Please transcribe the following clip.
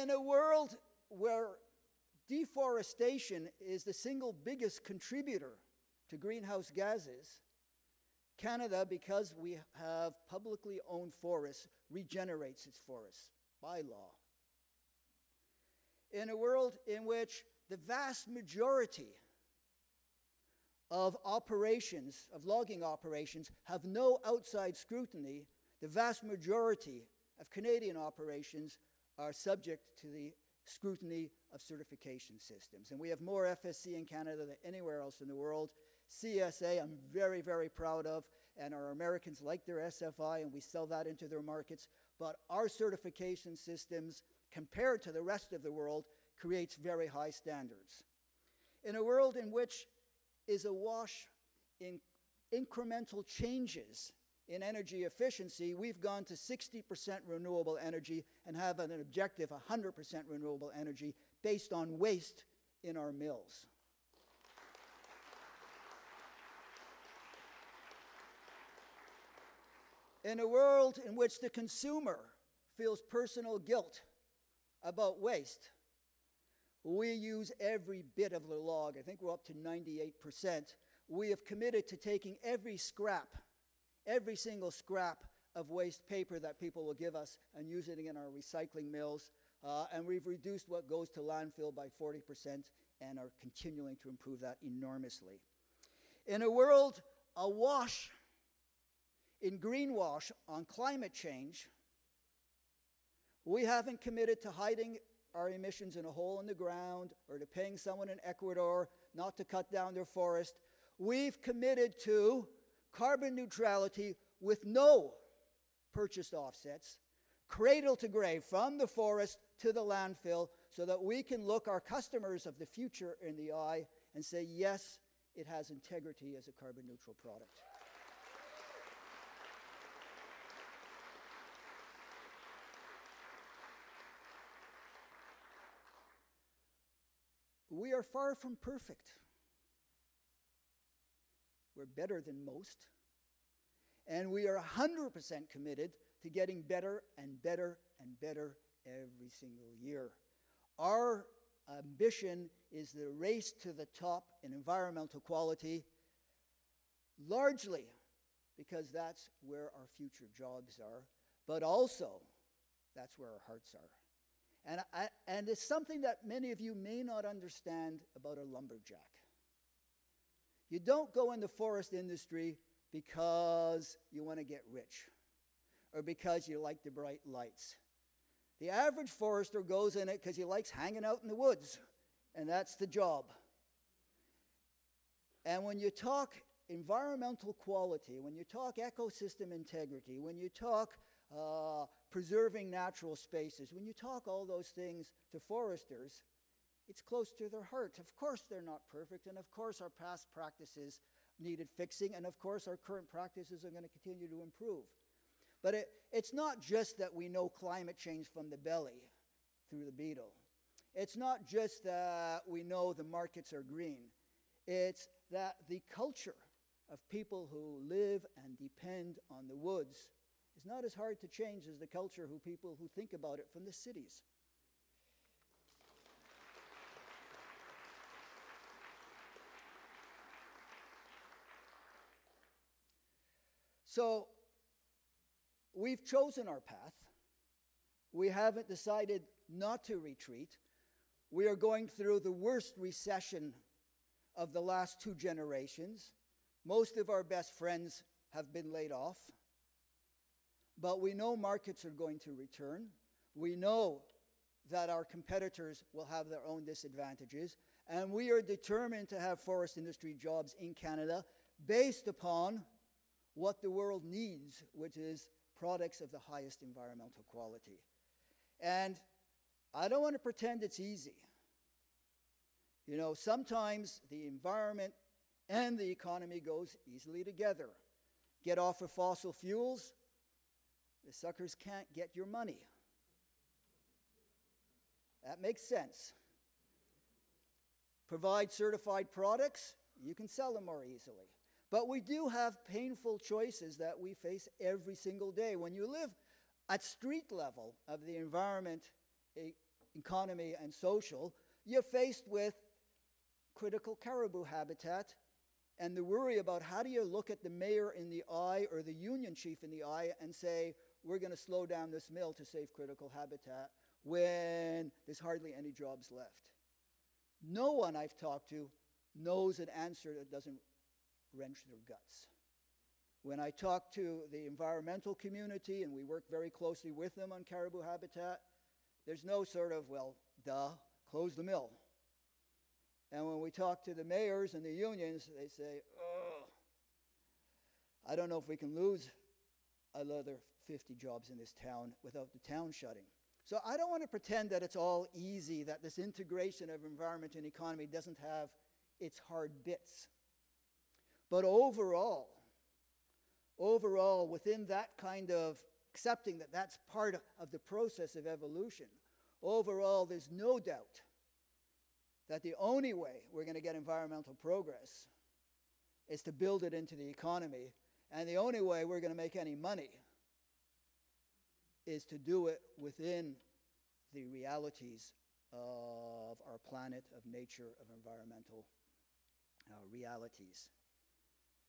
In a world where deforestation is the single biggest contributor to greenhouse gases, Canada, because we have publicly owned forests, regenerates its forests by law. In a world in which the vast majority of operations, of logging operations, have no outside scrutiny, the vast majority of Canadian operations are subject to the scrutiny of certification systems. And we have more FSC in Canada than anywhere else in the world. CSA, I'm very, very proud of, and our Americans like their SFI, and we sell that into their markets. But our certification systems, compared to the rest of the world, creates very high standards. In a world in which is awash in incremental changes in energy efficiency, we've gone to 60% renewable energy and have an objective 100% renewable energy based on waste in our mills. In a world in which the consumer feels personal guilt about waste, we use every bit of the log. I think we're up to 98%. We have committed to taking every scrap, every single scrap of waste paper that people will give us and using it in our recycling mills. And we've reduced what goes to landfill by 40% and are continuing to improve that enormously. In a world awash in greenwash on climate change, we haven't committed to hiding our emissions in a hole in the ground or to paying someone in Ecuador not to cut down their forest. We've committed to carbon neutrality with no purchased offsets, cradle to grave, from the forest to the landfill, so that we can look our customers of the future in the eye and say, yes, it has integrity as a carbon neutral product. We are far from perfect. We're better than most. And we are 100% committed to getting better and better and better every single year. Our ambition is the race to the top in environmental quality, largely because that's where our future jobs are, but also that's where our hearts are. And it's something that many of you may not understand about a lumberjack. You don't go in the forest industry because you want to get rich or because you like the bright lights. The average forester goes in it because he likes hanging out in the woods, and that's the job. And when you talk environmental quality, when you talk ecosystem integrity, when you talk preserving natural spaces, when you talk all those things to foresters, it's close to their heart. Of course they're not perfect, and of course our past practices needed fixing, and of course our current practices are going to continue to improve. But it's not just that we know climate change from the belly through the beetle. It's not just that we know the markets are green. It's that the culture of people who live and depend on the woods is not as hard to change as the culture of people who think about it from the cities. So we've chosen our path. We haven't decided not to retreat. We are going through the worst recession of the last 2 generations. Most of our best friends have been laid off. But we know markets are going to return. We know that our competitors will have their own disadvantages. And we are determined to have forest industry jobs in Canada based upon what the world needs, which is products of the highest environmental quality. And I don't want to pretend it's easy. You know, sometimes the environment and the economy goes easily together. Get off of fossil fuels, the suckers can't get your money. That makes sense. Provide certified products, you can sell them more easily. But we do have painful choices that we face every single day. When you live at street level of the environment, economy and social, you're faced with critical caribou habitat and the worry about how do you look at the mayor in the eye or the union chief in the eye and say, we're going to slow down this mill to save critical habitat when there's hardly any jobs left. No one I've talked to knows an answer that doesn't wrench their guts. When I talk to the environmental community, and we work very closely with them on caribou habitat, there's no sort of, well, duh, close the mill. And when we talk to the mayors and the unions, they say, oh, I don't know if we can lose another 50 jobs in this town without the town shutting. So I don't want to pretend that it's all easy, that this integration of environment and economy doesn't have its hard bits. But overall, within that kind of accepting that that's part of the process of evolution, overall, there's no doubt that the only way we're going to get environmental progress is to build it into the economy, and the only way we're going to make any money is to do it within the realities of our planet, of nature, of environmental realities.